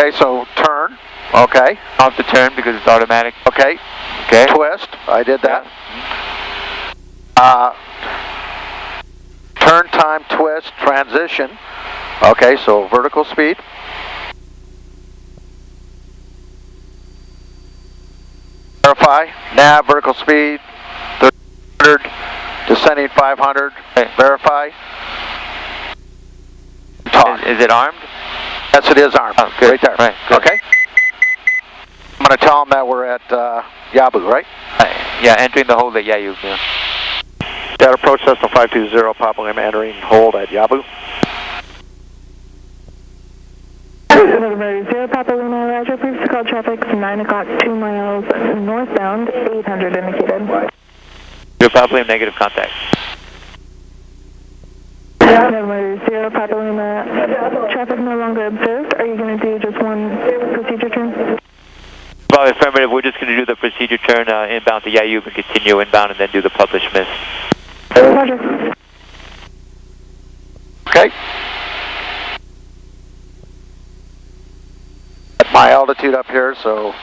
Okay, so turn. Okay. Off the turn because it's automatic. Okay. Okay. Twist. I did that. Yeah. Turn time, twist, transition. Okay, so vertical speed. Verify. Nav, vertical speed. 300. Descending 500. Okay. Verify. Talk. Is it armed? Yes, it is armed. Oh, good. Right there. Right. Good. Okay. I'm going to tell them that we're at Yabu, right? Yeah, entering the hold at Yayu. Yeah. Data approach Cessna 520, Papa Lima entering hold at Yabu. 0 Papa Lima, Roger, please call traffic 9 o'clock, 2 miles northbound, 800 indicated. 0 Papa Lima, negative contact. 0 Papa Lima, traffic no longer observed. Are you going to do just one procedure turn? Probably affirmative. We're just going to do the procedure turn inbound to Yayu and continue inbound and then do the publish miss. Roger. Okay. At my altitude up here, so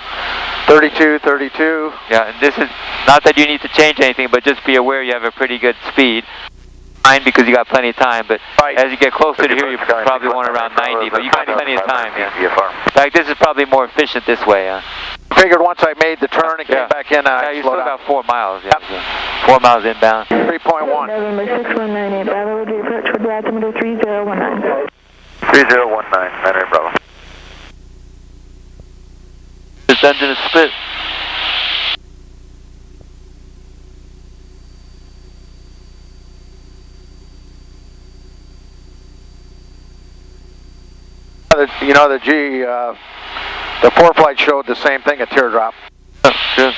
32, 32. Yeah, and this is not that you need to change anything, but just be aware you have a pretty good speed. Fine, because you got plenty of time, but as you get closer to here, you probably want around 90, but you got plenty of time. Yeah. In fact, this is probably more efficient this way. Figured once I made the turn and came back in, yeah, you still got 4 miles. Yeah. Yep. 4 miles inbound. 3.1. November 6198, Bravo would be approach with altimeter 3019. 3019, 9 Bravo. This engine is split. You know, the G, the 4-flight showed the same thing, a teardrop. Good.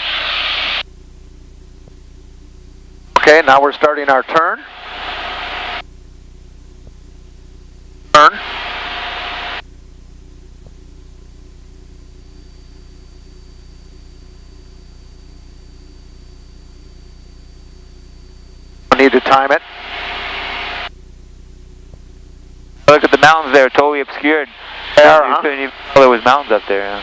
Okay, now we're starting our turn. Turn. We need to time it. Look at the mountains there, totally obscured. You couldn't even tell there was mountains up there. Yeah.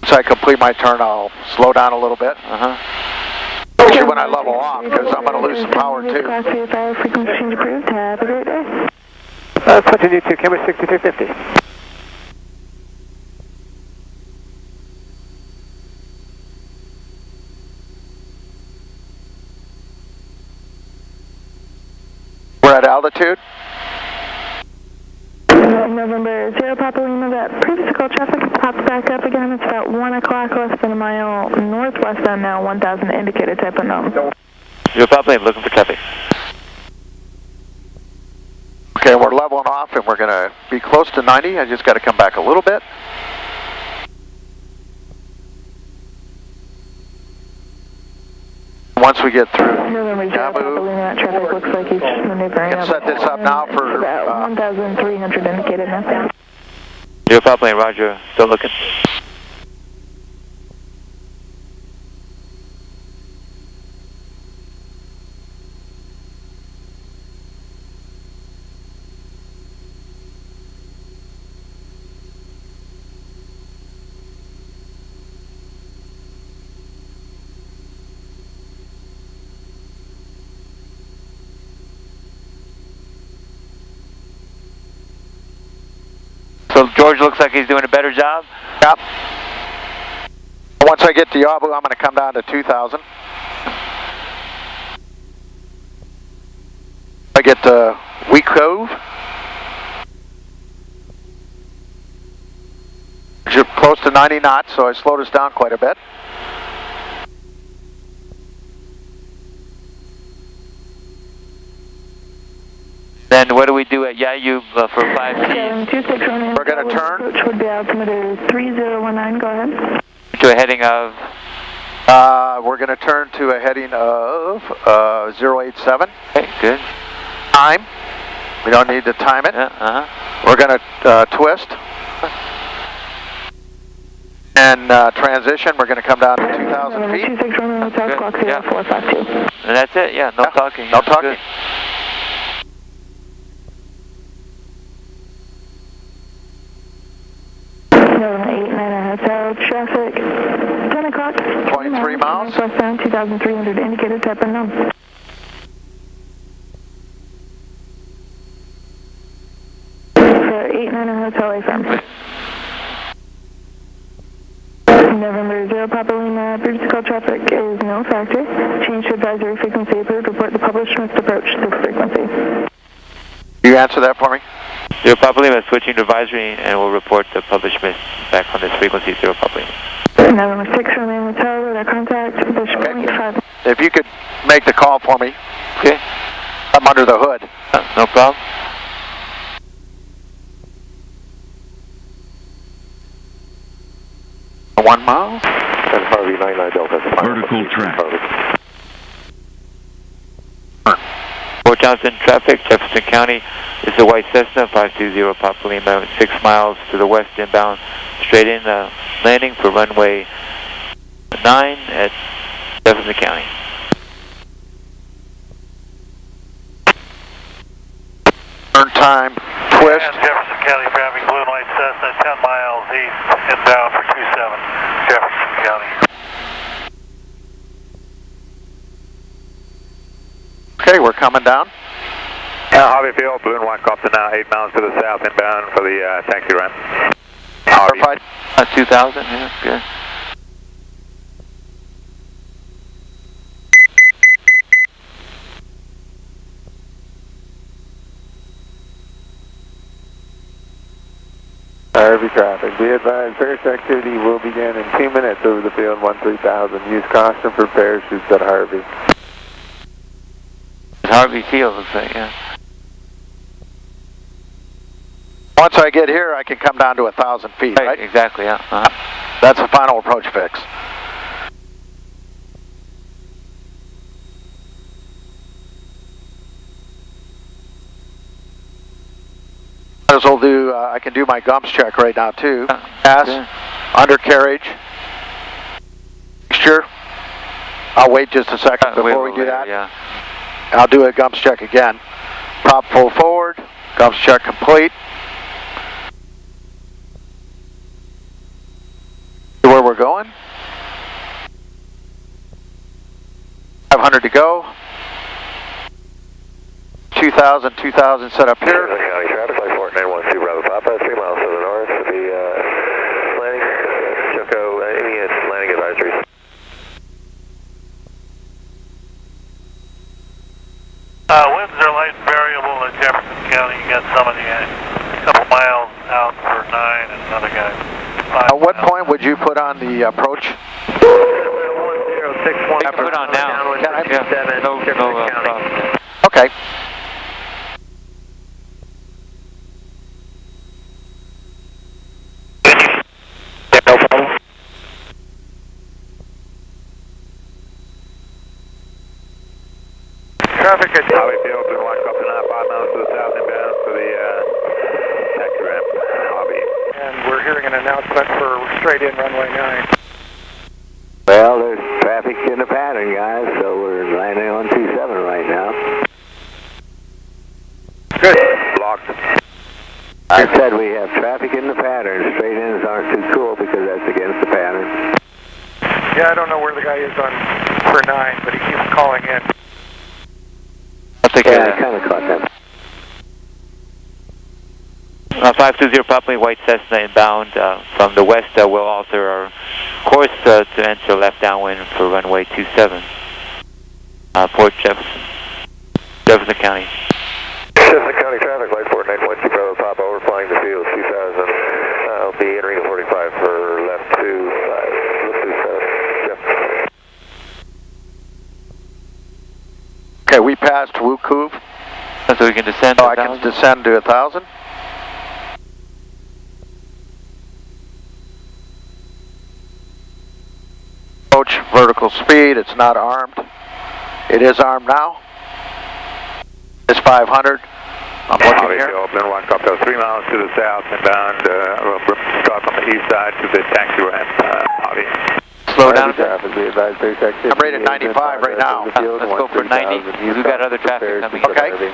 Once I complete my turn, I'll slow down a little bit. Especially when I level off, because I'm going to lose some power too. Frequency change approved. Have a great day. Continue to camera 6350. We're at altitude. November 0 Papa Lima, that previous call traffic popped back up again. It's about 1 o'clock, less than a mile northwestbound now, 1000 indicated type of number. 0 Papa Lima, looking for traffic. Okay, we're leveling off and we're going to be close to 90. I just got to come back a little bit. Once we get through Yabu, traffic looks like he's maneuvering. can set this up now for about 1,300 indicated now. 0 Papa Lima, Roger, still looking. So George looks like he's doing a better job? Yep. Once I get to Yabu, I'm going to come down to 2,000. I get to Weak Cove. You're close to 90 knots, so I slowed us down quite a bit. Then what do we do at Yayu for 5 Ts? We're going to turn. Which would be altimeter 3019, go ahead. To a heading of? We're going to turn to a heading of 087. Okay, good. Time. We don't need to time it. We're going to twist. And transition, we're going to come down to 2,000 feet. 26 South Clock 0452. And that's it, yeah, no talking. No talking. Good. November 89 Hotel, traffic, 10 o'clock. 23 miles. Westbound, 2,300 indicated, type unknown. For 89 Hotel, affirm. November 0 Papa Lima, previous call traffic is no factor. Change to advisory frequency approved. Report the published missed approach to this frequency. You answer that for me? 0 Papa Lima, switching to advisory, and we'll report the published miss back on this frequency, 0 Papa Lima. November 6 Romeo Hotel, radar contact, Bishop Point 5. If you could make the call for me. Okay. I'm under the hood. No problem. One mile. And Harvey 99 Delta. Vertical track. Fort Johnson traffic, Jefferson County. This is a white Cessna, 520 Papa Lima, 6 miles to the west inbound, straight in landing for runway 9 at Jefferson County. Turn time, twist. And Jefferson County traffic, blue and white Cessna, 10 miles east, inbound for 27, Jefferson County. Okay, we're coming down. Harvey Field, blue and white copter now, 8 miles to the south inbound for the taxi ramp. Harvey. Verified. 2,000, yeah, good. Harvey traffic, be advised, Paris activity will begin in 2 minutes over the field 13,000. Use caution for parachutes at Harvey. Harvey Field, looks like, yeah. Once I get here, I can come down to 1,000 feet, right? Exactly, yeah. That's the final approach fix. Might as well do, I can do my gumps check right now too. Pass, undercarriage, mixture. I'll wait just a second before we do that. Yeah. I'll do a gumps check again. Prop full forward, gumps check complete. Where we're going. 500 to go. 2,000 set up here. County traffic, like 4912 Bravo Papa, 3 miles to the north to the landing, Choco, any landing advisories. Winds are light and variable in Jefferson County. You got somebody a couple miles out for 9 and another guy 5 At what miles. point would you put on the approach? 1061. You can put on now. Can I? Yeah. No problem. Okay. No problem. Traffic at Harvey Field, blue and white copter now, 5 miles to the south inbound for the taxi ramp. Harvey. and we're hearing an announcement for straight in runway 9. Well, there's traffic in the pattern, guys, so we're landing on 27 right now. Good. Blocked. I said we have traffic in the pattern. Straight ins aren't too cool because that's against the pattern. Yeah, I don't know where the guy is on for 9, but he keeps calling in. I'll take Yeah, I kind of caught that. 520 Papa White Cessna inbound from the west. We'll alter our course to enter left downwind for runway 27. Port Jefferson County. Jefferson County traffic, light 4912 Bravo Papa, overflying the field 2000. I'll be entering the 45 for left 25. Okay, we passed Wukuv. So we can descend So to I can 1,000? descend to 1,000. Approach vertical speed, it's not armed. It is armed now. It's 500. I'm looking here. Open one copter, 3 miles to the south inbound. We'll start from the east side to the taxi ramp. Harvey. Slow down a bit. Traffic, be advised, Paris activity. I'm rated 95 right now. Let's go for 90. We've got other traffic coming in. Okay.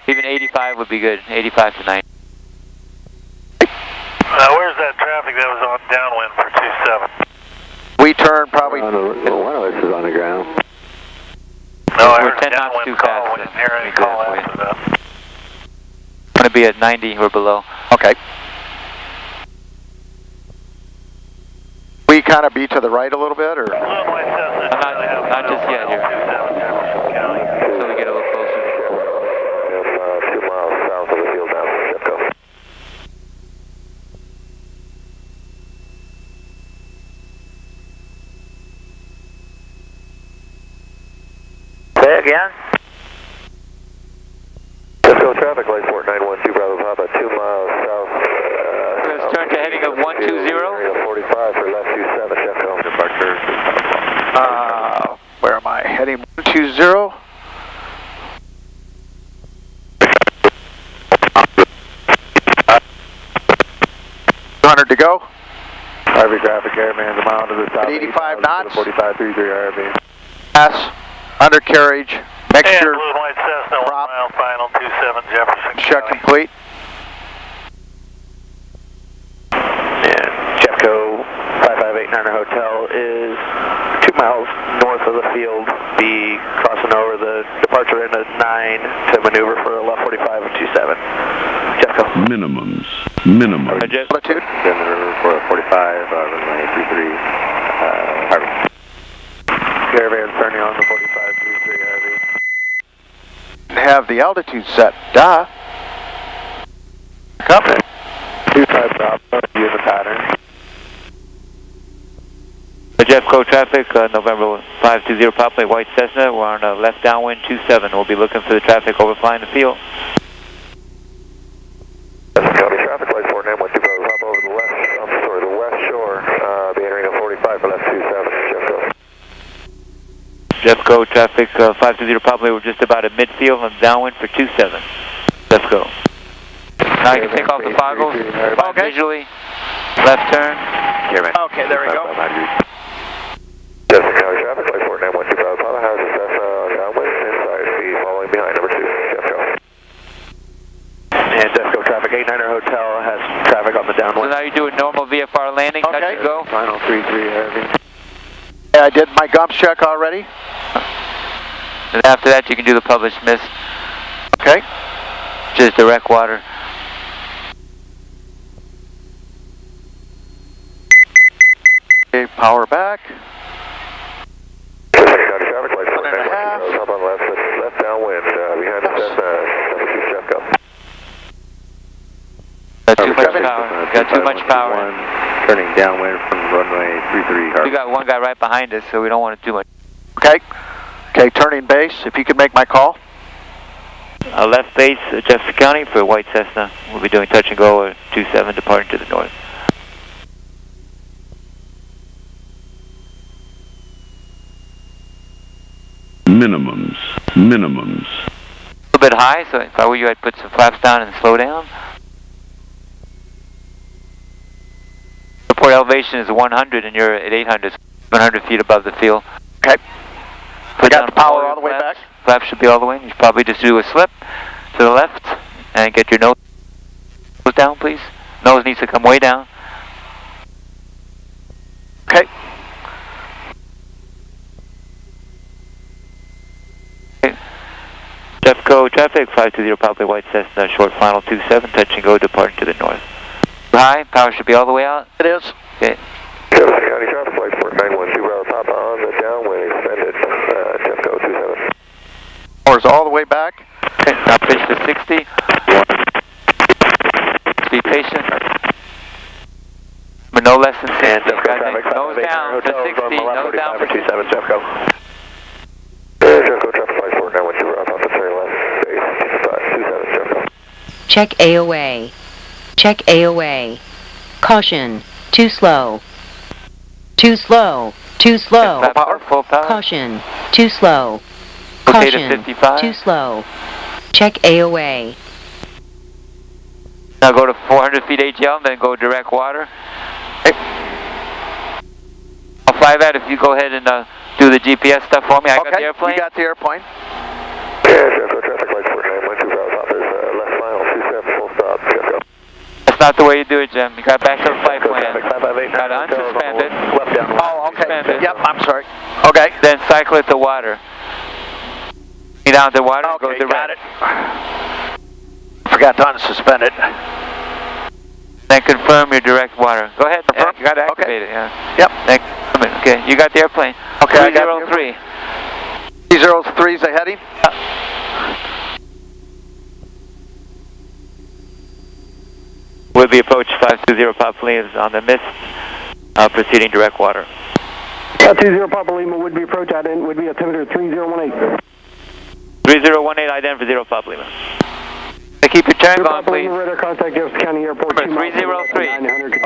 Even 85 would be good. 85 to 90. Where's that traffic that was on downwind for 27. We turn probably... One of us is on the ground. No, I We're heard 10 a knots too downwind call. fast. We didn't hear any Let me do call that for after you. that. I'm going to be at 90 or below. Okay. We kind of be to the right a little bit, or? Not just yet here. So we get a little closer. 2 miles south of the field now from Shepco. Say again? Shepco traffic, light 4912 Bravo Papa, 2 miles south. Let's turn to heading of 120. Area 45 for left 27, Shepco. Departure. Where am I? Heading 120. To go. RV traffic, airman's a mile to the south. At 85 knots. 4533 RV. Pass, undercarriage, mixture, Blue and white Cessna, 1 prop. mile final, 27 Jefferson check County. complete. And Shepco 5589 Hotel is 2 miles north of the field. Be crossing over the departure into 9 to maneuver for left 45 and 27. Shepco. Minimums. Minimum. Altitude. Then the river for 45, runway 33, Harvey. Caravan's turning on the 4533 RV. Have the altitude set. Duh. Company. 25 Bravo, use the pattern. Jeffco traffic, November 520 Papa, white Cessna. We're on left downwind 27. We'll be looking for the traffic overflying the field. County traffic, light 4912 Bravo Papa over the west shore, be entering a 45 for left 27, Shepco. Jeffco traffic, 520 Papa, we're just about at midfield on downwind for 27. Jeffco. Now you can take off the foggles. Okay. Visually. Left turn. Okay, there we go. Jefferson County traffic, light 4912 Bravo Papa, how's the Cessna downwind, inside speed following behind number 2, Shepco. And Jeffco traffic 89 Hotel has traffic on the So downwind. now you do a normal VFR landing, touch Okay. and go. Final 33 RV. Yeah, I did my gump check already. And after that you can do the published mist, Okay. just direct water. Okay, power back. Jefferson County traffic, light 4912 1.5. Bravo Papa on left downwind, behind the Cessna, number 2, Shepco. Got too much power. Got too much power. Turning downwind from runway 33, Harvey. We got one guy right behind us, so we don't want it too much. Okay. Okay, turning base, if you could make my call. Left base, Jefferson County for white Cessna. We'll be doing touch and go at 27 departing to the north. Minimums. Minimums. A little bit high, so if I were you, I'd put some flaps down and slow down. Report elevation is 100 and you're at 800, 100 feet above the field. Okay. Put got down the power your all the way flaps. back. Flaps should be all the way. You should probably just do a slip to the left and get your nose down, please. Nose needs to come way down. Okay. Jeffco traffic, 520 Papa White Cessna, short final 27, touch and go, departing to the north. High, power should be all the way out. It is. Okay. Jefferson County traffic, light 4912 Bravo Papa on the downwind, extended, Jeffco 27. Power's all the way back. Okay, now pitch to 60. Be patient. But no less than 60. And Jeffco traffic Nose down to 60. Nose down for 27 Jeffco. Jeffco traffic, light 4912 Bravo Papa, turning left, base 27 Jeffco. Check AOA. Check AOA. Caution. Too slow. Too slow. Too slow. Full power, full power. Caution. Too slow. Okay to Caution. 55. Too slow. Check AOA. Now go to 400 feet AGL, then go direct water. Hey. I'll fly that if you go ahead and do the GPS stuff for me. I got the airplane. You got the airplane. Yeah, Jeffco traffic, light 4912 Bravo Papa is left final 27, full stop, Jeffco. That's not the way you do it, Jim. You got back to the flight plan. Got to unsuspend it. Left down. Oh, okay. Suspend it. Yep, I'm sorry. Okay. Then cycle it to water. Get down to water and go Okay, direct. got it. Forgot to unsuspend it. Then confirm your direct water. Go ahead. Confirm? You got to activate Okay. it, yeah. Yep. Then, okay, you got the airplane. Okay, I got the 303. 303 is the heading? Would be approach 520 Papa Lima is on the mist, proceeding direct water. 20 Papa Lima would be approach, ident would be altimeter 3018. 3018, ident for 0 Papa Lima. Keep your turn going, please. Radar contact Jefferson County Airport. Number 303.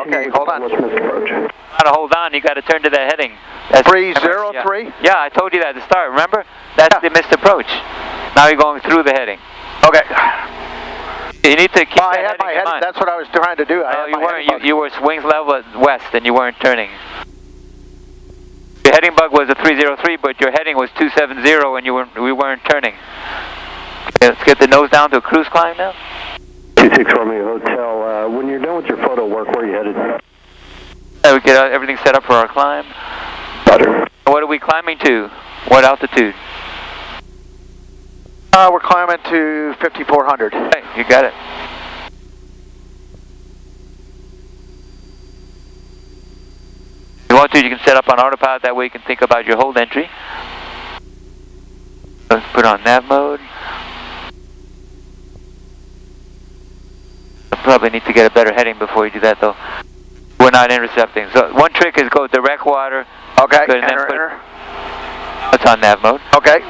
Okay, hold on. Gotta hold on, you gotta turn to that heading. That's 303? Yeah, I told you that at the start, remember? That's the missed approach. Now you're going through the heading. Okay. You need to keep I that had my heading in head. mind. That's what I was trying to do. No, you weren't. You were wings level at west and you weren't turning. Your heading bug was a 303, but your heading was 270 and we weren't turning. Okay, let's get the nose down to a cruise climb now. 26 Romeo Hotel. When you're done with your photo work, where are you headed? We get everything set up for our climb. Butter. What are we climbing to? What altitude? We're climbing to 5,400. Hey, you got it. If you want to, you can set up on autopilot. That way you can think about your hold entry. Let's put on nav mode. I probably need to get a better heading before you do that, though. We're not intercepting. So one trick is go direct water. Okay, Good, and enter, then enter. It's on nav mode. Okay.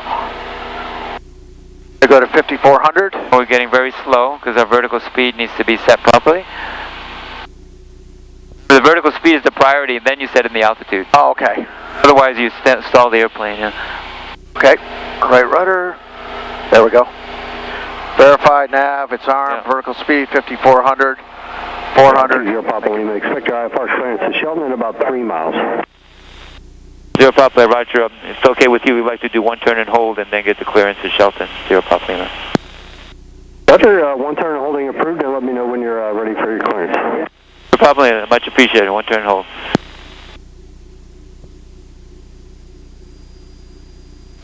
I go to 5,400. We're getting very slow because our vertical speed needs to be set properly. The vertical speed is the priority, and then you set in the altitude. Oh, okay. Otherwise, you stall the airplane. Yeah. Okay. Right rudder. There we go. Verified nav. It's armed. Yeah. Vertical speed 5,400. 400. 0 Papa Lima. Expect your IFR clearance to Shelton in about 3 miles. 0 Papa, Roger. It's okay with you. We'd like to do one turn and hold and then get the clearance to Shelton. 0 Papa Lima. Roger, one turn and holding approved, and let me know when you're ready for your clearance. 0 Papa Lima, much appreciated. One turn and hold.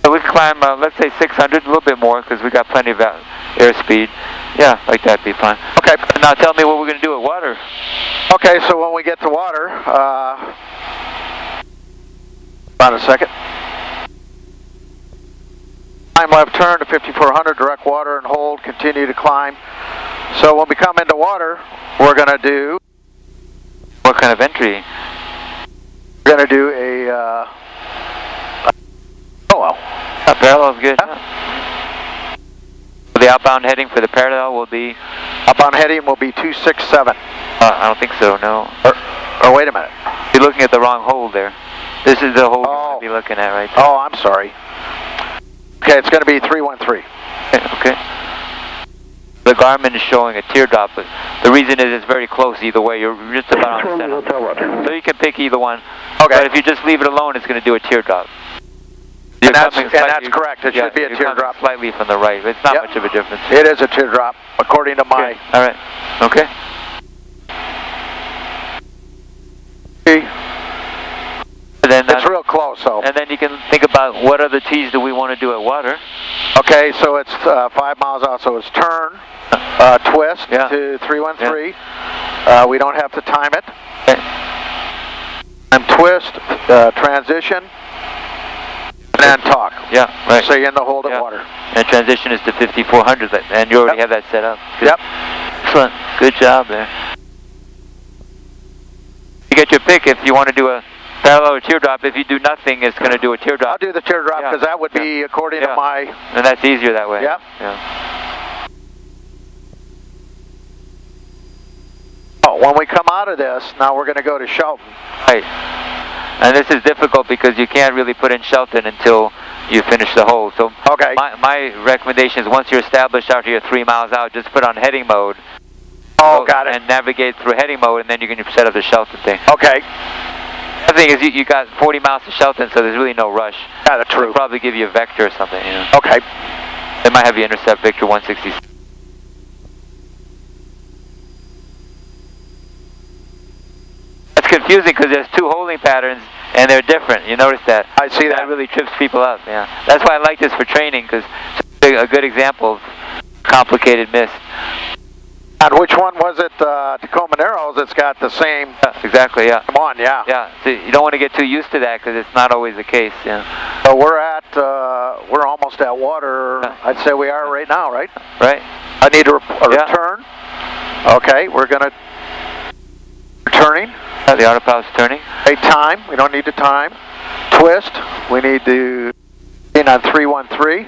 So we can climb, let's say 600, a little bit more, because we got plenty of airspeed. Yeah, like that'd be fine. Okay. Now tell me what we're going to do at water. Okay, so when we get to water, on a second. Climb left turn to 5,400, direct water and hold, continue to climb. So when we come into water, we're going to do... What kind of entry? We're going to do a... oh, well. Parallel is good. Yeah. The outbound heading for the parallel will be... Outbound heading will be 267. I don't think so, no. Or wait a minute. You're looking at the wrong hold there. This is the hold you want to be looking at right there. Oh, I'm sorry. Okay, it's going to be 313. Okay. The Garmin is showing a teardrop, but the reason is it's very close either way. You're just about on the center. So you can pick either one. Okay. But if you just leave it alone, it's going to do a teardrop. And that's correct. It should be a teardrop. Slightly from the right. It's not much of a difference. It is a teardrop, according to my... Okay. All right. Okay. It's real close, though. And then you can think about what other T's do we want to do at water. Okay, so it's 5 miles out, so it's turn, twist to 313. Yeah. We don't have to time it. Okay. And twist, transition, and then talk. Yeah, right. So you're in the hold of water. And transition is to 5,400, and you already have that set up. Good. Yep. Excellent. Good job there. You get your pick if you want to do a parallel or teardrop. If you do nothing, it's going to do a teardrop. I'll do the teardrop because that would be according to my... And that's easier that way. Yep. Yeah. Oh, when we come out of this, now we're going to go to Shelton. Right. And this is difficult because you can't really put in Shelton until you finish the hold. So okay. My recommendation is once you're established after you're 3 miles out, just put on heading mode. Oh, got it. And navigate through heading mode, and then you can set up the Shelton thing. Okay. The thing is, you got 40 miles to Shelton, so there's really no rush. Yeah, that's true. They'll probably give you a vector or something, you know. Okay. They might have you intercept Victor 166. confusing because there's two holding patterns and they're different. You notice that? I see that. That really trips people up. Yeah, that's why I like this for training because it's a good example of complicated mist. And which one was it? Tacoma Narrows. It's got the same. Exactly. Yeah. Come on. Yeah. Yeah. So you don't want to get too used to that because it's not always the case. Yeah. So we're almost at water. I'd say we are right now, right? Right. I need a return. Okay, we're gonna turning. The autopilot's turning. Hey, time. We don't need to time. Twist. We need to in on 313.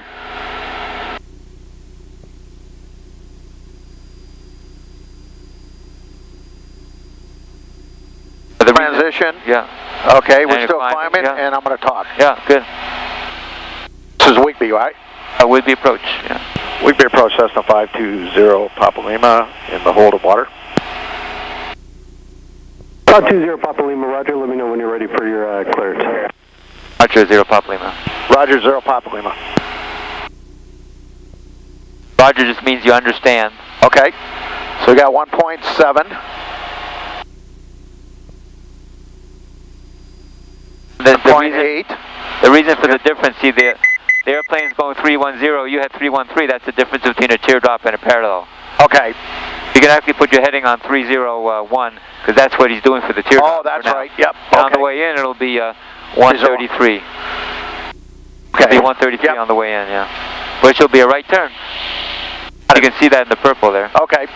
The transition. Yeah. Okay, we're still climbing, and I'm going to talk. Yeah, good. This is Wigby, right? Wigby approach. Yeah. Wigby approach, Cessna 520 Papa Lima in the hold of water. 520 Papa Lima, Roger. Let me know when you're ready for your clearance. Roger, 0 Papa Lima. Roger, 0 Papa Lima. Roger just means you understand. Okay. So we got 1.7. The reason for the difference, see, the airplane's going 310, you had 313, that's the difference between a teardrop and a parallel. Okay. You can actually put your heading on 301, because that's what he's doing for the teardrop. Oh, that's right, yep. And on the way in, it'll be 133. Okay. It'll be 133 on the way in, yeah. Which will be a right turn. You can see that in the purple there. Okay.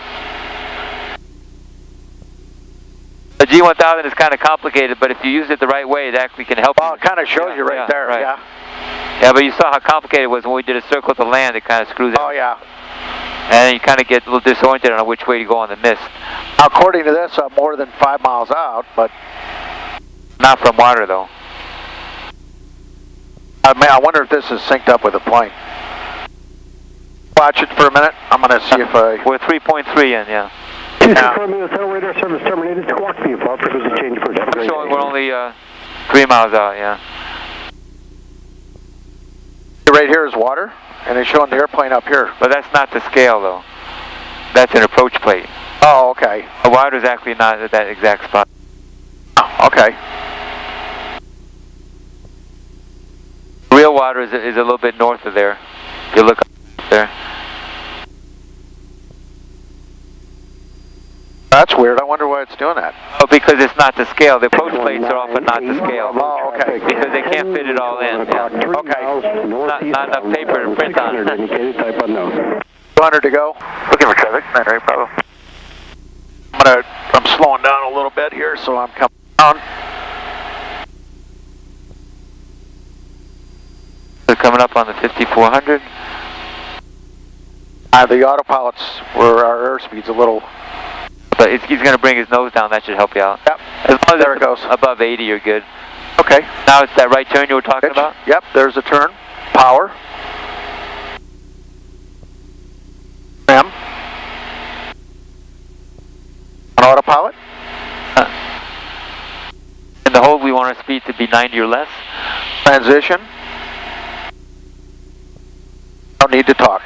The G1000 is kind of complicated, but if you use it the right way, it actually can help you. Well, it kind of shows you right there, right. yeah. Yeah, but you saw how complicated it was when we did a circle to land, it kind of screws it. Oh, yeah. And you kind of get a little disoriented on which way to go on the mist. Now, according to this, I'm more than 5 miles out, but... Not from water, though. I wonder if this is synced up with the plane. Watch it for a minute. I'm going to see if I... We're 3.3 in, yeah. Romeo, cell radar service terminated. Squawk me apart because it changed for I'm showing we're only 3 miles out, yeah. Right here is water, and it's showing the airplane up here. But that's not the scale, though. That's an approach plate. Oh, okay. The water is actually not at that exact spot. Oh, okay. Real water is a little bit north of there. If you look up there. That's weird. I wonder why it's doing that. Oh, because it's not the scale. The approach plates are often not the scale. Oh, okay. Because they can't fit it all in. Yeah. Okay. Not enough paper to print on. 200 to go. Looking for traffic, 9 Bravo. I'm slowing down a little bit here, so I'm coming down. They're coming up on the 5400. The autopilot's where our airspeed's a little... But he's going to bring his nose down. That should help you out. Yep. As long as there it goes. Above 80, you're good. Okay. Now it's that right turn you were talking about? Yep, there's a turn. Power. Ram. On autopilot. In the hold, we want our speed to be 90 or less. Transition. Don't need to talk.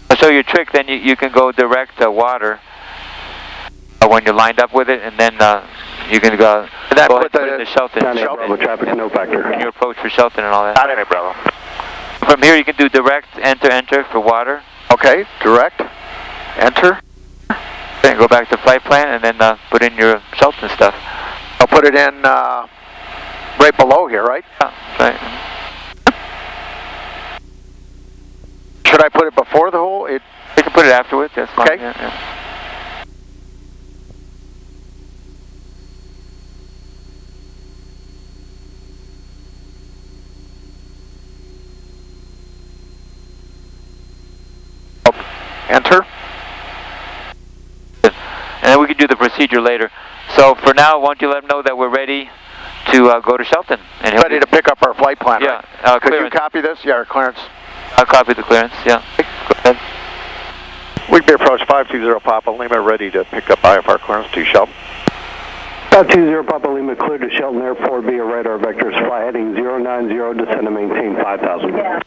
I'll show you a trick, then you can go direct to water when you're lined up with it, and then you can go put it in the Shelton. Traffic, no factor. And you approach for Shelton and all that. Not any Bravo. From here, you can do direct, enter for water. Okay, direct, enter. Then go back to flight plan, and then put in your Shelton stuff. I'll put it in right below here, right? Yeah, right. Should I put it before the hole? You can put it afterwards, that's fine. Okay. Yeah. Enter. And then we can do the procedure later. So for now, why don't you let them know that we're ready to go to Shelton. And ready to pick up our flight plan, yeah, right? Could you copy this? Yeah, our clearance. I'll copy the clearance, yeah. Go ahead. Wigby approach 520 Papa Lima, ready to pick up IFR clearance to Shelton. 520 Papa Lima, cleared to Shelton Airport via radar vectors, fly heading 090, descend and maintain 5,000.